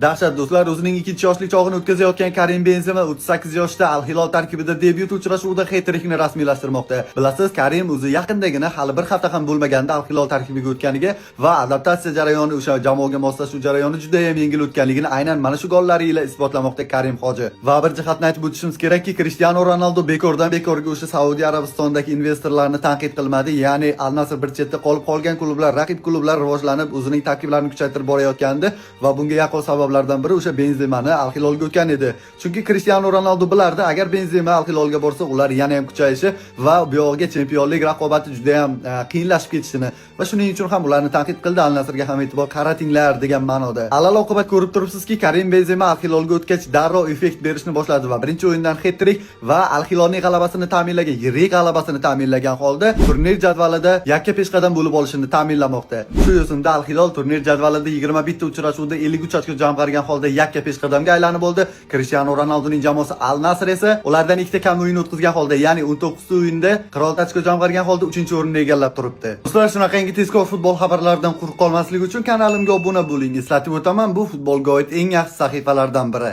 Dahshat do'stlar, o'zining 2-yoshlik chog'ini o'tkazayotgan Karim Benzema 38 yoshda Al Hilol tarkibida debyut uchrashuvida hat-trikni rasmiylashtirmoqda. Bilasiz, Karim o'zi yaqindagina hali bir hafta ham bo'lmaganda Al Hilol tarkibiga o'tganiga va adaptatsiya jarayoni, o'sha jamoaga moslashuv jarayoni juda ham yengil o'tganligini aynan mana shu gollari ila isbotlamoqda Karim Hoji. Va bir jihatni aytib o'tishimiz kerakki, Cristiano Ronaldo bekorga o'sha Saudiya Arabistonidagi investorlarni tanqid qilmadi. Ya'ni Al Nassr bir chetda qolib qolgan klublar, raqib klublar rivojlanib, o'zining tarkiblarini kuchaytirib borayotgandi va bunga yaqqol sabablardan biri o'sha Benzemani Al Hilolga o'tgan edi. Chunki Cristiano Ronaldo bilardi, agar Benzema Al Hilolga borsa, ular yana ham kuchayishi va bu yoqqa chempionlik raqobati juda ham qiyinlashib ketishini va shuning uchun ham ularni tanqid qildi. Al Nassrga ham e'tibor qaratinglar degan ma'noda. Alal oqibat ko'rib turibsizki, Karim Benzema Al Hilolga o'tgach darrov effekt berishni boshladi va birinchi o'yindan hat-trik va Al Hilolning g'alabasini ta'minlagan, yirik g'alabasini ta'minlagan holda turnir jadvalida yakka peshqadam bo'lib olishini ta'minlamoqda. Shu yo'sinda Al Hilol turnir jadvalida 21 ta uchrashuvda 53 ochko jamg'argan holda yakka peshqadamga aylanib oldi. Cristiano Ronaldoning jamoasi Al Nassr esa ulardan ikkita kam o'yin o'tkazgan holda, ya'ni 19 ta o'yinda 46 ochko jamg'argan holda 3-o'rinni egallab turibdi. Do'stlar, shunaqangi tezkor futbol xabarlaridan quruq qolmaslik uchun kanalimga obuna bo'ling. Eslatib o'taman, bu futbolga oid eng yaxshi sahifalardan biri.